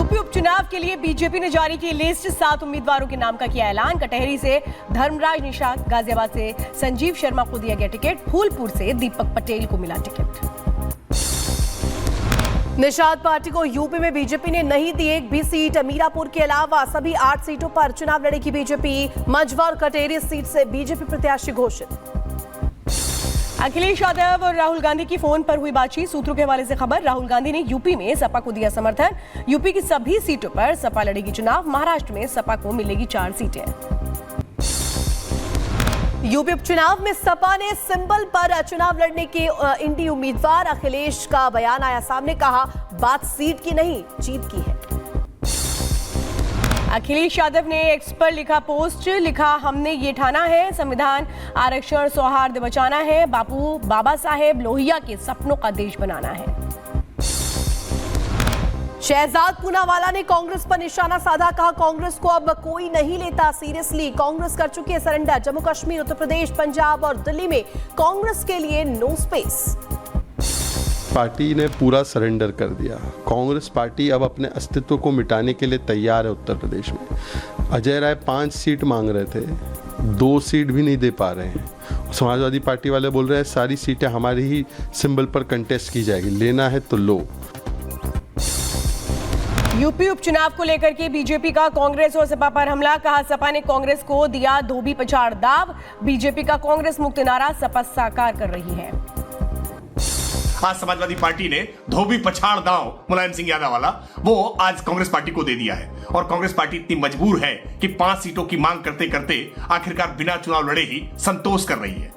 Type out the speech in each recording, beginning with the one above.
UP उपचुनाव के लिए बीजेपी ने जारी की लिस्ट। 7 उम्मीदवारों के नाम का किया ऐलान। कटहरी से धर्मराज निषाद, गाजियाबाद से संजीव शर्मा को दिया गया टिकट, फूलपुर से दीपक पटेल को मिला टिकट। निषाद पार्टी को यूपी में बीजेपी ने नहीं दी एक भी सीट। मीरापुर के अलावा सभी 8 सीटों पर चुनाव लड़ेगी बीजेपी। मंझवा और कटेरी सीट से बीजेपी प्रत्याशी घोषित। अखिलेश यादव और राहुल गांधी की फोन पर हुई बातचीत। सूत्रों के हवाले से खबर, राहुल गांधी ने यूपी में सपा को दिया समर्थन। यूपी की सभी सीटों पर सपा लड़ेगी चुनाव। महाराष्ट्र में सपा को मिलेगी 4 सीटें। यूपी उपचुनाव में सपा ने सिंबल पर चुनाव लड़ने के इंडी उम्मीदवार। अखिलेश का बयान आया सामने, कहा बात सीट की नहीं जीत की है। अखिलेश यादव ने एक्स पर लिखा पोस्ट, लिखा हमने ये ठाना है, संविधान आरक्षण सौहार्द बचाना है, बाबा साहेब लोहिया के सपनों का देश बनाना है। शहजाद पूनावाला ने कांग्रेस पर निशाना साधा, कहा कांग्रेस को अब कोई नहीं लेता सीरियसली। कांग्रेस कर चुकी है सरेंडर। जम्मू कश्मीर, उत्तर प्रदेश, पंजाब और दिल्ली में कांग्रेस के लिए नो स्पेस। पार्टी ने पूरा सरेंडर कर दिया। कांग्रेस पार्टी अब अपने अस्तित्व को मिटाने के लिए तैयार है। उत्तर प्रदेश में अजय राय 5 सीट मांग रहे थे, 2 सीट भी नहीं दे पा रहे हैं। समाजवादी पार्टी वाले बोल रहे हैं सारी सीटें हमारी ही सिंबल पर कंटेस्ट की जाएगी, लेना है तो लो। यूपी उपचुनाव को लेकर के बीजेपी का कांग्रेस और सपा पर हमला, कहा सपा ने कांग्रेस को दिया धोबी पछाड़ दाव। बीजेपी का कांग्रेस मुक्त नारा सपा साकार कर रही है। आज समाजवादी पार्टी ने धोबी पछाड़ दांव मुलायम सिंह यादव वाला वो आज कांग्रेस पार्टी को दे दिया है। और कांग्रेस पार्टी इतनी मजबूर है कि 5 सीटों की मांग करते करते आखिरकार बिना चुनाव लड़े ही संतोष कर रही है।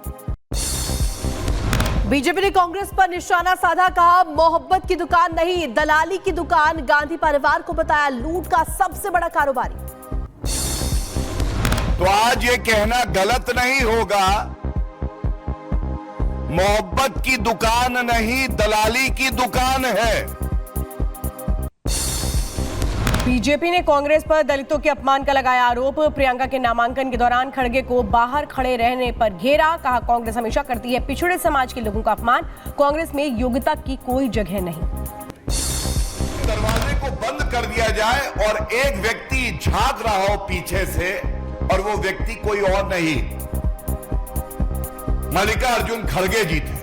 बीजेपी ने कांग्रेस पर निशाना साधा, कहा मोहब्बत की दुकान नहीं दलाली की दुकान। गांधी परिवार को बताया लूट का सबसे बड़ा कारोबारी। तो आज ये कहना गलत नहीं होगा, मोहब्बत की दुकान नहीं दलाली की दुकान है। बीजेपी ने कांग्रेस पर दलितों के अपमान का लगाया आरोप। प्रियंका के नामांकन के दौरान खड़गे को बाहर खड़े रहने पर घेरा, कहा कांग्रेस हमेशा करती है पिछड़े समाज के लोगों का अपमान। कांग्रेस में योग्यता की कोई जगह नहीं। दरवाजे को बंद कर दिया जाए और एक व्यक्ति झांक रहा हो पीछे से, और वो व्यक्ति कोई और नहीं मल्लिकार्जुन खड़गे जी थे।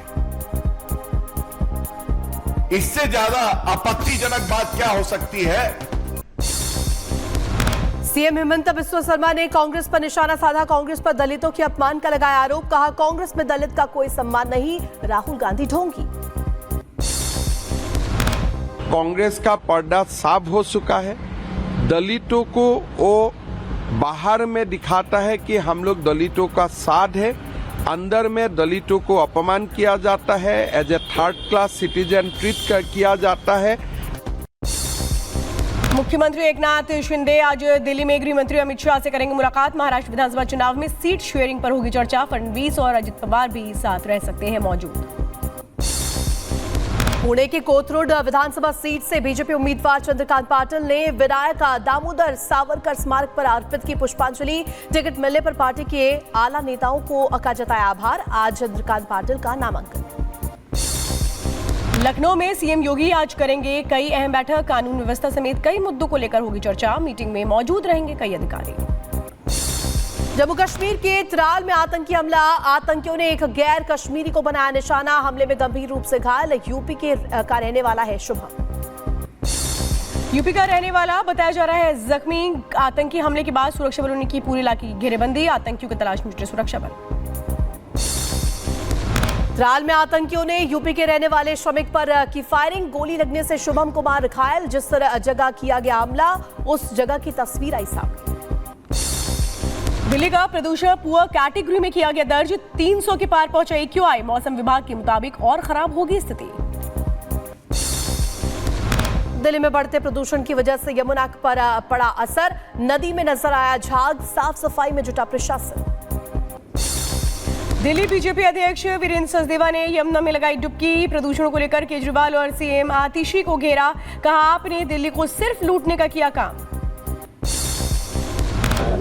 इससे ज्यादा आपत्तिजनक बात क्या हो सकती है। सीएम हेमंत बिस्वा शर्मा ने कांग्रेस पर निशाना साधा। कांग्रेस पर दलितों के अपमान का लगाया आरोप, कहा कांग्रेस में दलित का कोई सम्मान नहीं। राहुल गांधी ढोंगी। कांग्रेस का पर्दा साफ हो चुका है। दलितों को वो बाहर में दिखाता है कि हम लोग दलितों का साथ है, अंदर में दलितों को अपमान किया जाता है, as a 3rd class citizen treat किया जाता है। मुख्यमंत्री एकनाथ शिंदे आज दिल्ली में गृह मंत्री अमित शाह से करेंगे मुलाकात। महाराष्ट्र विधानसभा चुनाव में सीट शेयरिंग पर होगी चर्चा। फडणवीस और अजित पवार भी साथ रह सकते हैं मौजूद। पुणे के कोथरूड विधानसभा सीट से बीजेपी उम्मीदवार चंद्रकांत पाटिल ने विनायक दामोदर सावरकर स्मारक पर अर्पित की पुष्पांजलि। टिकट मिलने पर पार्टी के आला नेताओं का जताया आभार। आज चंद्रकांत पाटिल का नामांकन। लखनऊ में सीएम योगी आज करेंगे कई अहम बैठक। कानून व्यवस्था समेत कई मुद्दों को लेकर होगी चर्चा। मीटिंग में मौजूद रहेंगे कई अधिकारी। जम्मू कश्मीर के त्राल में आतंकी हमला। आतंकियों ने एक गैर कश्मीरी को बनाया निशाना। हमले में गंभीर रूप से घायल यूपी का रहने वाला है शुभम। यूपी का रहने वाला बताया जा रहा है जख्मी। आतंकी हमले के बाद सुरक्षा बलों ने की पूरी इलाके की घेरेबंदी। आतंकियों की तलाश में जुटे सुरक्षा बल। त्राल में आतंकियों ने यूपी के रहने वाले श्रमिक पर की फायरिंग। गोली लगने से शुभम कुमार घायल। जिस तरह जगह किया गया हमला, उस जगह की तस्वीर आई सामने। दिल्ली का प्रदूषण पुअर कैटेगरी में किया गया दर्ज। 300 के पार पहुंचा AQI। मौसम विभाग के मुताबिक और खराब होगी स्थिति। दिल्ली में बढ़ते प्रदूषण की वजह से यमुना पर पड़ा असर। नदी में नजर आया झाग। साफ सफाई में जुटा प्रशासन। दिल्ली बीजेपी अध्यक्ष वीरेंद्र सचदेवा ने यमुना में लगाई डुबकी। प्रदूषण को लेकर केजरीवाल और सीएम आतिशी को घेरा। कहा आपने दिल्ली को सिर्फ लूटने का किया काम।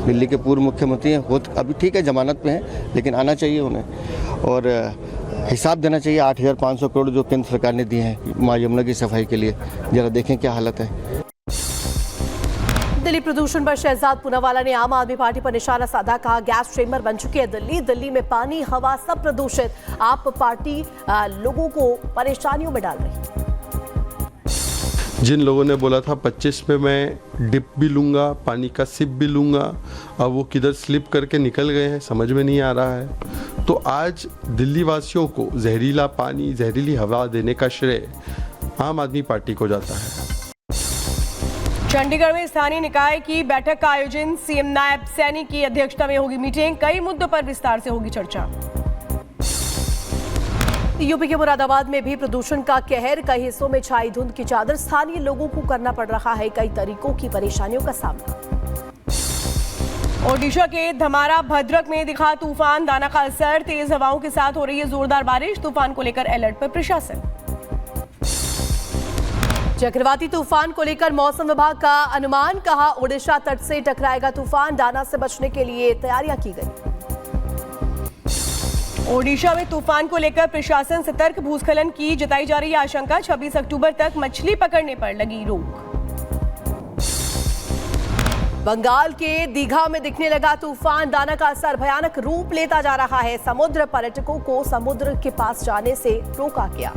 दिल्ली के पूर्व मुख्यमंत्री हैं, वो अभी ठीक है जमानत पे हैं, लेकिन आना चाहिए उन्हें और हिसाब देना चाहिए। 8,500 करोड़ जो केंद्र सरकार ने दिए हैं मां यमुना की सफाई के लिए, जरा देखें क्या हालत है। दिल्ली प्रदूषण पर शहजाद पूनावाला ने आम आदमी पार्टी पर निशाना साधा, कहा गैस चेंबर बन चुकी है दिल्ली में पानी हवा सब प्रदूषित, आप पार्टी लोगों को परेशानियों में डाल रही है। जिन लोगों ने बोला था 25 में मैं डिप भी लूँगा, पानी का सिप भी लूँगा, अब वो किधर स्लिप करके निकल गए हैं समझ में नहीं आ रहा है। तो आज दिल्ली वासियों को जहरीला पानी, जहरीली हवा देने का श्रेय आम आदमी पार्टी को जाता है। चंडीगढ़ में स्थानीय निकाय की बैठक का आयोजन, सीएम नायब सैनी की अध्यक्षता में होगी मीटिंग, कई मुद्दों पर विस्तार से होगी चर्चा। यूपी के मुरादाबाद में भी प्रदूषण का कहर, कई हिस्सों में छाई धुंध की चादर, स्थानीय लोगों को करना पड़ रहा है कई तरीकों की परेशानियों का सामना। ओडिशा के धमारा भद्रक में दिखा तूफान, दाना का असर, तेज हवाओं के साथ हो रही है जोरदार बारिश, तूफान को लेकर अलर्ट पर प्रशासन। चक्रवाती तूफान को लेकर मौसम विभाग का अनुमान, कहा ओडिशा तट से टकराएगा तूफान, दाना से बचने के लिए तैयारियां की गई। ओडिशा में तूफान को लेकर प्रशासन सतर्क, भूस्खलन की जताई जा रही आशंका, 26 अक्टूबर तक मछली पकड़ने पर लगी रोक। बंगाल के दीघा में दिखने लगा तूफान, दाना का असर भयानक रूप लेता जा रहा है, समुद्र पर्यटकों को समुद्र के पास जाने से रोका गया।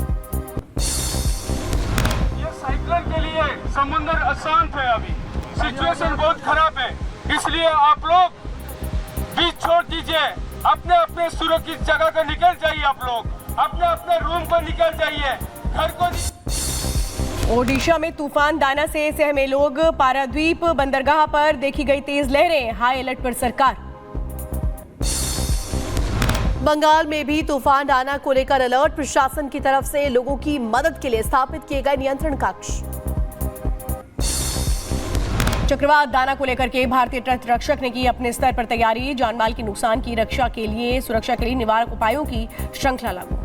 ये साइक्लोन के लिए समुद्र अशांत है, अभी सिचुएशन बहुत खराब है, इसलिए आप लोग बीच छोड़ दीजिए, अपने अपने सुरक्षित जगह को निकल जाइए, आप लोग अपने अपने रूम को निकल जाइए, घर को। ओडिशा में तूफान दाना से सहमे लोग, पारादीप बंदरगाह पर देखी गई तेज लहरें, हाई अलर्ट पर सरकार। बंगाल में भी तूफान दाना को लेकर अलर्ट, प्रशासन की तरफ से लोगों की मदद के लिए स्थापित किए गए नियंत्रण कक्ष। चक्रवात दाना को लेकर के भारतीय तट रक्षक ने की अपने स्तर पर तैयारी, जानमाल के नुकसान की रक्षा के लिए सुरक्षा के लिए निवारक उपायों की श्रृंखला लागू।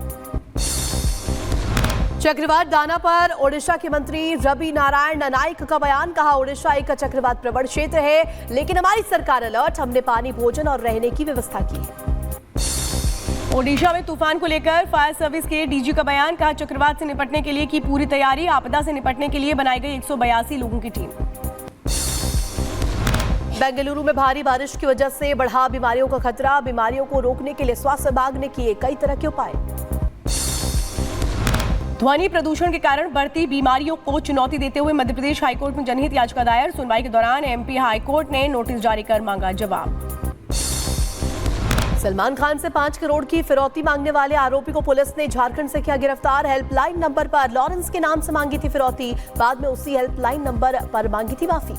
चक्रवात दाना पर ओडिशा के मंत्री रवि नारायण नाइक का बयान, कहा ओडिशा एक चक्रवात प्रवण क्षेत्र है, लेकिन हमारी सरकार अलर्ट, हमने पानी, भोजन और रहने की व्यवस्था की है। ओडिशा में तूफान को लेकर फायर सर्विस के डीजी का बयान, कहा चक्रवात से निपटने के लिए की पूरी तैयारी, आपदा से निपटने के लिए बनाई गई 182 लोगों की टीम। बेंगलुरु में भारी बारिश की वजह से बढ़ा बीमारियों का खतरा, बीमारियों को रोकने के लिए स्वास्थ्य विभाग ने किए कई तरह के उपाय। ध्वनि प्रदूषण के कारण बढ़ती बीमारियों को चुनौती देते हुए मध्य प्रदेश हाईकोर्ट में जनहित याचिका दायर, सुनवाई के दौरान एमपी हाईकोर्ट ने नोटिस जारी कर मांगा जवाब। सलमान खान से 5 करोड़ की फिरौती मांगने वाले आरोपी को पुलिस ने झारखंड से किया गिरफ्तार, हेल्पलाइन नंबर पर लॉरेंस के नाम से मांगी थी फिरौती, बाद में उसी हेल्पलाइन नंबर पर मांगी थी माफी।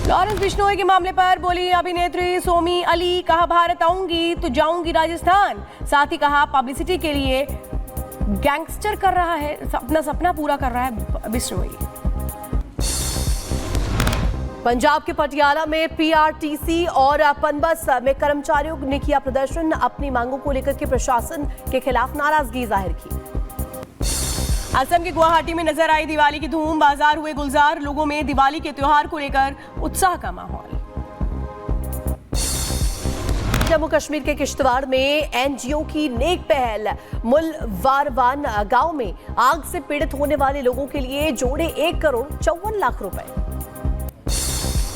लॉरेंस बिश्नोई के मामले पर बोली अभिनेत्री सोमी अली, कहा भारत आऊंगी तो जाऊंगी राजस्थान, साथ ही कहा पब्लिसिटी के लिए गैंगस्टर कर रहा है, अपना सपना पूरा कर रहा है बिश्नोई। पंजाब के पटियाला में पीआरटीसी और पनबस में कर्मचारियों ने किया प्रदर्शन, अपनी मांगों को लेकर के प्रशासन के खिलाफ नाराजगी जाहिर की। असम के गुवाहाटी में नजर आई दिवाली की धूम, बाजार हुए गुलजार, लोगों में दिवाली के त्योहार को लेकर उत्साह का माहौल। जम्मू कश्मीर के किश्तवाड़ में एनजीओ की नेक पहल, मुलवारवान गांव में आग से पीड़ित होने वाले लोगों के लिए जोड़े 1 करोड़ 54 लाख रुपए।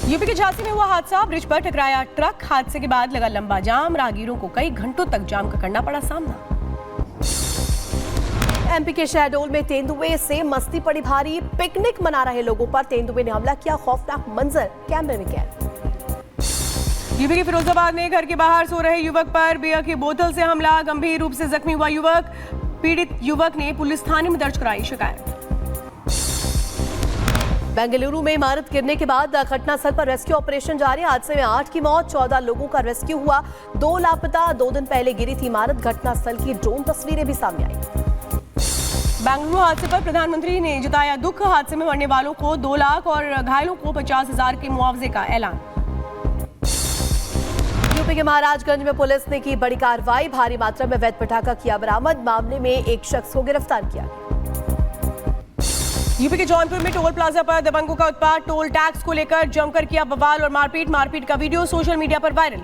यूपी के झांसी में हुआ हादसा, ब्रिज पर टकराया ट्रक, हादसे के बाद लगा लंबा जाम, राहगीरों को कई घंटों तक जाम का करना पड़ा सामना। एमपी के शहडोल में तेंदुए से मस्ती पड़ी भारी, पिकनिक मना रहे लोगों पर तेंदुए ने हमला किया, खौफनाक मंजर कैमरे में कैद। यूपी के फिरोजाबाद में घर के बाहर सो रहे युवक पर बियर की बोतल से हमला, गंभीर रूप से जख्मी हुआ युवक, पीड़ित युवक ने पुलिस थाने में दर्ज कराई शिकायत। बेंगलुरु में इमारत गिरने के बाद घटनास्थल पर रेस्क्यू ऑपरेशन जारी, हादसे में 8 की मौत, 14 लोगों का रेस्क्यू हुआ, 2 लापता। 2 दिन पहले गिरी थी इमारत, घटनास्थल की ड्रोन तस्वीरें भी सामने आई। बेंगलुरु हादसे पर प्रधानमंत्री ने जताया दुख, हादसे में मरने वालों को 2 लाख और घायलों को 50,000 के मुआवजे का ऐलान। यूपी के महाराजगंज में पुलिस ने की बड़ी कार्रवाई, भारी मात्रा में अवैध पटाखा किया बरामद, मामले में एक शख्स को गिरफ्तार किया। यूपी के जौनपुर में टोल प्लाजा पर दबंगों का उत्पात, टोल टैक्स को लेकर जमकर किया बवाल और मारपीट का वीडियो सोशल मीडिया पर वायरल।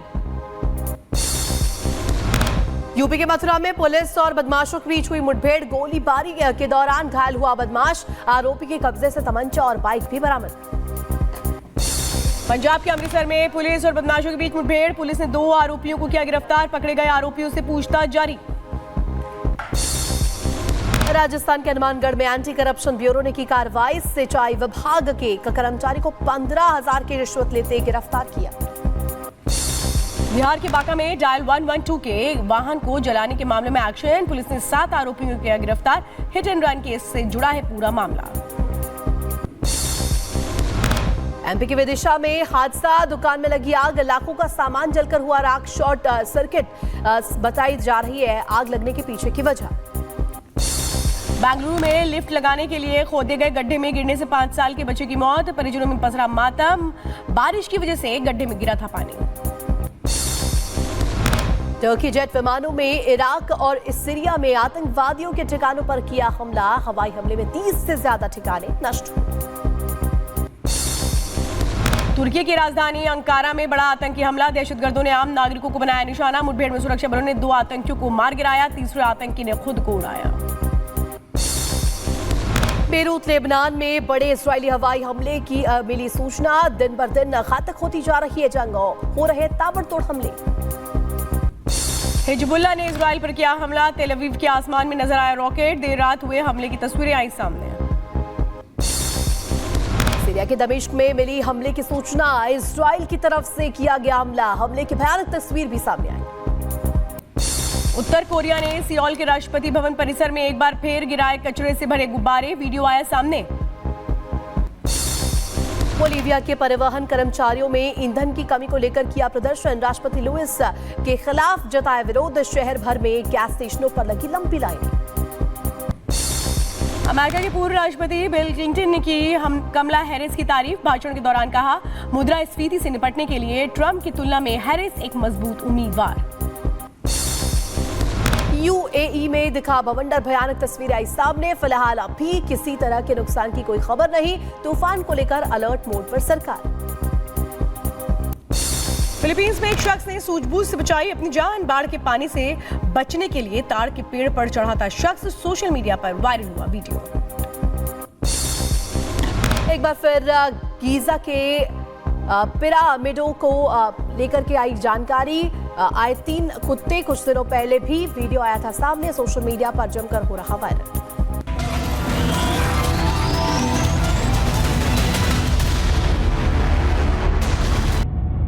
यूपी के मथुरा में पुलिस और बदमाशों के बीच हुई मुठभेड़, गोलीबारी के दौरान घायल हुआ बदमाश, आरोपी के कब्जे से तमंचा और बाइक भी बरामद। पंजाब के अमृतसर में पुलिस और बदमाशों के बीच मुठभेड़, पुलिस ने 2 आरोपियों को किया गिरफ्तार, पकड़े गए आरोपियों से पूछताछ जारी। राजस्थान के हनुमानगढ़ में एंटी करप्शन ब्यूरो ने की कार्रवाई, सिंचाई विभाग के कर्मचारी को 15,000 की रिश्वत लेते गिरफ्तार किया। बिहार के बांका में डायल 112 के वाहन को जलाने के मामले में एक्शन, पुलिस ने 7 आरोपियों को किया गिरफ्तार, हिट एंड रन केस से जुड़ा है पूरा मामला। एमपी के विदिशा में हादसा, दुकान में लगी आग, लाखों का सामान जलकर हुआ राख, शॉर्ट सर्किट बताई जा रही है आग लगने के पीछे की वजह। बेंगलुरु में लिफ्ट लगाने के लिए खोदे गए गड्ढे में गिरने से 5 साल के बच्चे की मौत, परिजनों में पसरा मातम, बारिश की वजह से गड्ढे में गिरा था पानी। टर्की जेट विमानों में इराक और सीरिया में आतंकवादियों के ठिकानों पर किया हमला, हवाई हमले में 30 से ज्यादा ठिकाने नष्ट। तुर्की की राजधानी अंकारा में बड़ा आतंकी हमला, दहशतगर्दों ने आम नागरिकों को बनाया निशाना, मुठभेड़ में सुरक्षा बलों ने 2 आतंकियों को मार गिराया, तीसरे आतंकी ने खुद को उड़ाया। बेरूत लेबनान में बड़े इजरायली हवाई हमले की मिली सूचना, दिन बर दिन घातक होती जा रही है जंग, हो रहे ताबड़तोड़ हमले। हिजबुल्लाह ने इजराइल पर किया हमला, तेल अवीव के आसमान में नजर आया रॉकेट, देर रात हुए हमले की तस्वीरें आई सामने। सीरिया के दमिश्क में मिली हमले की सूचना, इजराइल की तरफ से किया गया हमला, हमले की भयानक तस्वीर भी सामने आई। उत्तर कोरिया ने सियोल के राष्ट्रपति भवन परिसर में एक बार फिर गिराए कचरे से भरे गुब्बारे, वीडियो आया सामने। बोलीविया के परिवहन कर्मचारियों में ईंधन की कमी को लेकर किया प्रदर्शन, राष्ट्रपति लुइस के खिलाफ जताया विरोध, शहर भर में गैस स्टेशनों पर लगी लंबी लाइनें। अमेरिका के पूर्व राष्ट्रपति बिल क्लिंटन ने की कमला हैरिस की तारीफ, भाषण के दौरान कहा मुद्रास्फीति से निपटने के लिए ट्रंप की तुलना में हैरिस एक मजबूत उम्मीदवार। यूएई में दिखा बवंडर, भयानक तस्वीरें आई सामने, फिलहाल अभी किसी तरह के नुकसान की कोई खबर नहीं, तूफान को लेकर अलर्ट मोड पर सरकार। फिलीपींस में एक शख्स ने सूझबूझ से बचाई अपनी जान, बाढ़ के पानी से बचने के लिए ताड़ के पेड़ पर चढ़ा था शख्स, सोशल मीडिया पर वायरल हुआ वीडियो। एक बार फिर गीजा के पिरामिडों को लेकर के आई जानकारी, आए 3 कुत्ते, कुछ दिनों पहले भी वीडियो आया था सामने, सोशल मीडिया पर जमकर हो रहा वायरल।